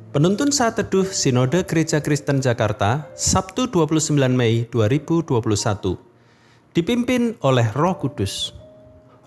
Penuntun Saat Teduh Sinode Gereja Kristen Jakarta, Sabtu 29 Mei 2021. Dipimpin oleh Roh Kudus.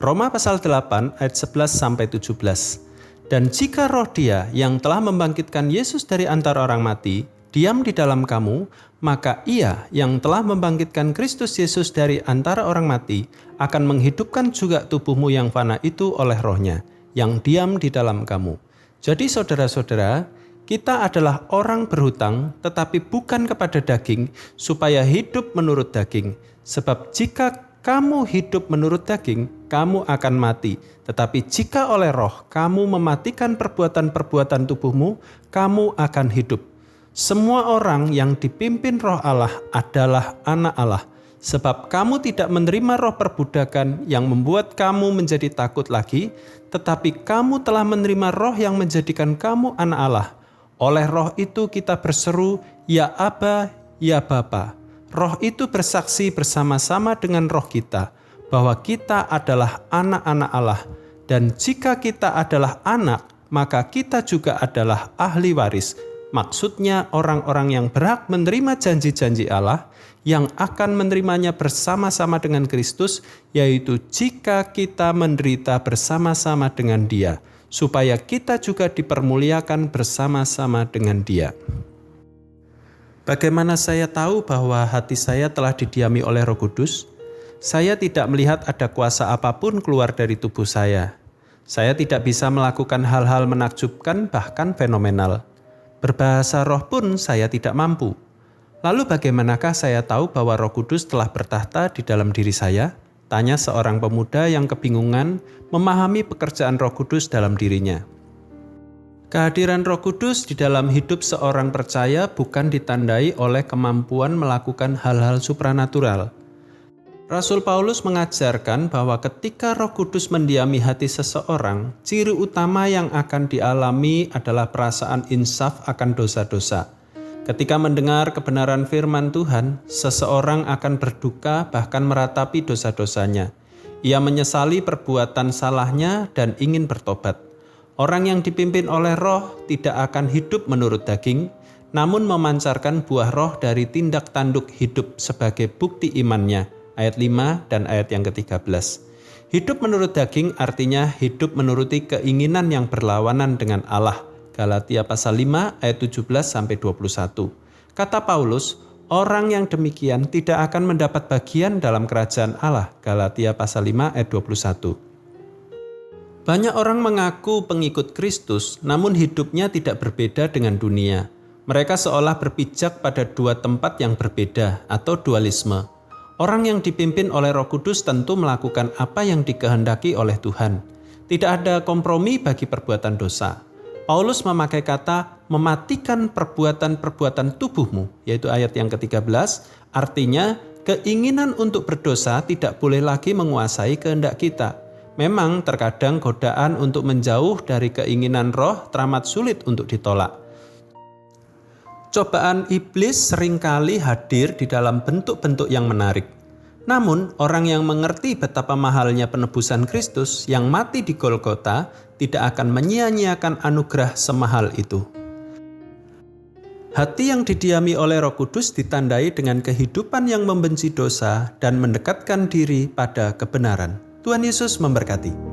Roma pasal 8 ayat 11-17. Dan jika roh Dia yang telah membangkitkan Yesus dari antara orang mati diam di dalam kamu, maka Ia yang telah membangkitkan Kristus Yesus dari antara orang mati akan menghidupkan juga tubuhmu yang fana itu oleh rohnya, yang diam di dalam kamu. Jadi saudara-saudara, kita adalah orang berhutang tetapi bukan kepada daging, supaya hidup menurut daging. Sebab jika kamu hidup menurut daging, kamu akan mati. Tetapi jika oleh roh kamu mematikan perbuatan-perbuatan tubuhmu, kamu akan hidup. Semua orang yang dipimpin roh Allah adalah anak Allah. Sebab kamu tidak menerima roh perbudakan yang membuat kamu menjadi takut lagi, tetapi kamu telah menerima roh yang menjadikan kamu anak Allah. Oleh roh itu kita berseru, ya Aba, ya Bapa. Roh itu bersaksi bersama-sama dengan roh kita, bahwa kita adalah anak-anak Allah. Dan jika kita adalah anak, maka kita juga adalah ahli waris. Maksudnya orang-orang yang berhak menerima janji-janji Allah, yang akan menerimanya bersama-sama dengan Kristus, yaitu jika kita menderita bersama-sama dengan Dia, supaya kita juga dipermuliakan bersama-sama dengan Dia. Bagaimana saya tahu bahwa hati saya telah didiami oleh Roh Kudus? Saya tidak melihat ada kuasa apapun keluar dari tubuh saya. Saya tidak bisa melakukan hal-hal menakjubkan, bahkan fenomenal. Berbahasa roh pun saya tidak mampu. Lalu bagaimanakah saya tahu bahwa Roh Kudus telah bertahta di dalam diri saya? Tanya seorang pemuda yang kebingungan memahami pekerjaan Roh Kudus dalam dirinya. Kehadiran Roh Kudus di dalam hidup seorang percaya bukan ditandai oleh kemampuan melakukan hal-hal supranatural. Rasul Paulus mengajarkan bahwa ketika Roh Kudus mendiami hati seseorang, ciri utama yang akan dialami adalah perasaan insaf akan dosa-dosa. Ketika mendengar kebenaran firman Tuhan, seseorang akan berduka bahkan meratapi dosa-dosanya. Ia menyesali perbuatan salahnya dan ingin bertobat. Orang yang dipimpin oleh roh tidak akan hidup menurut daging, namun memancarkan buah roh dari tindak tanduk hidup sebagai bukti imannya. Ayat 5 dan ayat yang ke-13. Hidup menurut daging artinya hidup menuruti keinginan yang berlawanan dengan Allah. Galatia pasal 5 ayat 17-21. Kata Paulus, orang yang demikian tidak akan mendapat bagian dalam kerajaan Allah. Galatia pasal 5 ayat 21. Banyak orang mengaku pengikut Kristus, namun hidupnya tidak berbeda dengan dunia. Mereka seolah berpijak pada dua tempat yang berbeda atau dualisme. Orang yang dipimpin oleh Roh Kudus tentu melakukan apa yang dikehendaki oleh Tuhan. Tidak ada kompromi bagi perbuatan dosa. Paulus memakai kata mematikan perbuatan-perbuatan tubuhmu, yaitu ayat yang ke-13, artinya keinginan untuk berdosa tidak boleh lagi menguasai kehendak kita. Memang terkadang godaan untuk menjauh dari keinginan roh teramat sulit untuk ditolak. Cobaan iblis seringkali hadir di dalam bentuk-bentuk yang menarik. Namun, orang yang mengerti betapa mahalnya penebusan Kristus yang mati di Golgota tidak akan menyia-nyiakan anugerah semahal itu. Hati yang didiami oleh Roh Kudus ditandai dengan kehidupan yang membenci dosa dan mendekatkan diri pada kebenaran. Tuhan Yesus memberkati.